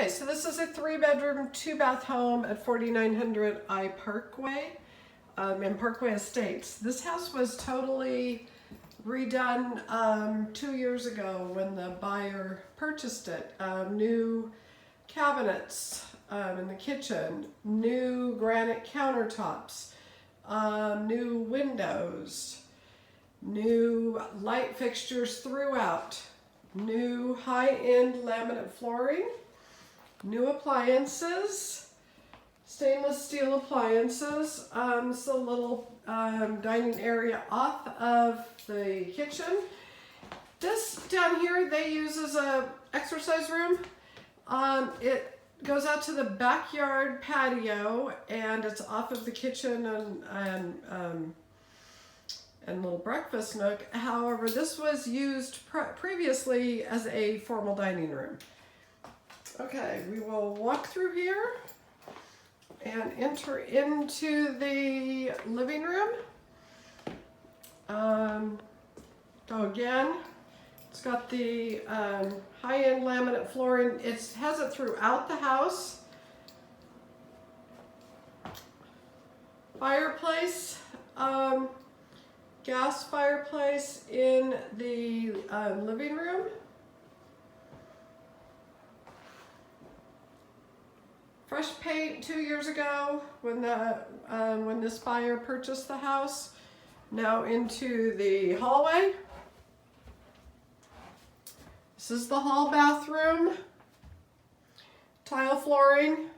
Okay, so this is a 3-bedroom, 2-bath home at 4900 I Parkway in Parkway Estates. This house was totally redone 2 years ago when the buyer purchased it. New cabinets in the kitchen, new granite countertops, new windows, new light fixtures throughout, new high-end laminate flooring, new appliances, stainless steel appliances. It's a little dining area off of the kitchen. This down here they use as a exercise room. It goes out to the backyard patio, and it's off of the kitchen and little breakfast nook. However, this was used previously as a formal dining room. Okay, we will walk through here and enter into the living room. So again, it's got the high-end laminate flooring. It has it throughout the house. Fireplace, gas fireplace in the living room. Fresh paint 2 years ago when this buyer purchased the house. Now into the hallway. This is the hall bathroom. Tile flooring.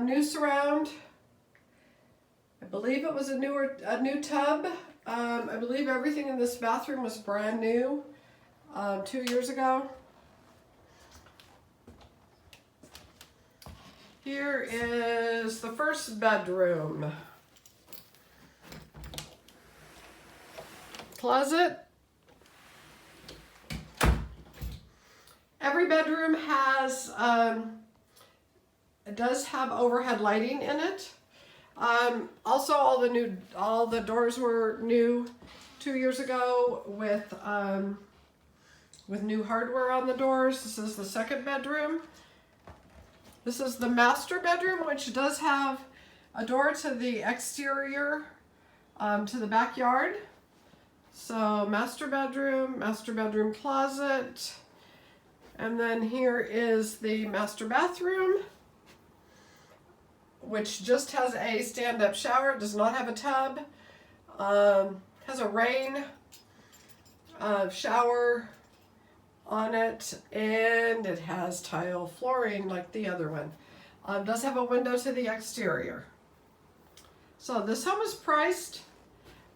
New surround. I believe it was a new tub. I believe everything in this bathroom was brand new 2 years ago. Here is the first bedroom. Closet. Every bedroom has, it does have overhead lighting in it. Also, all the doors were new 2 years ago with new hardware on the doors. This is the second bedroom. This is the master bedroom, which does have a door to the exterior, to the backyard. So master bedroom closet. And then here is the master bathroom, which just has a stand-up shower. It does not have a tub. Has a rain shower on it, and it has tile flooring like the other one. Does have a window to the exterior. So this home is priced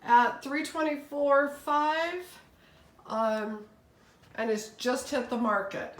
at $324,500, and it's just hit the market.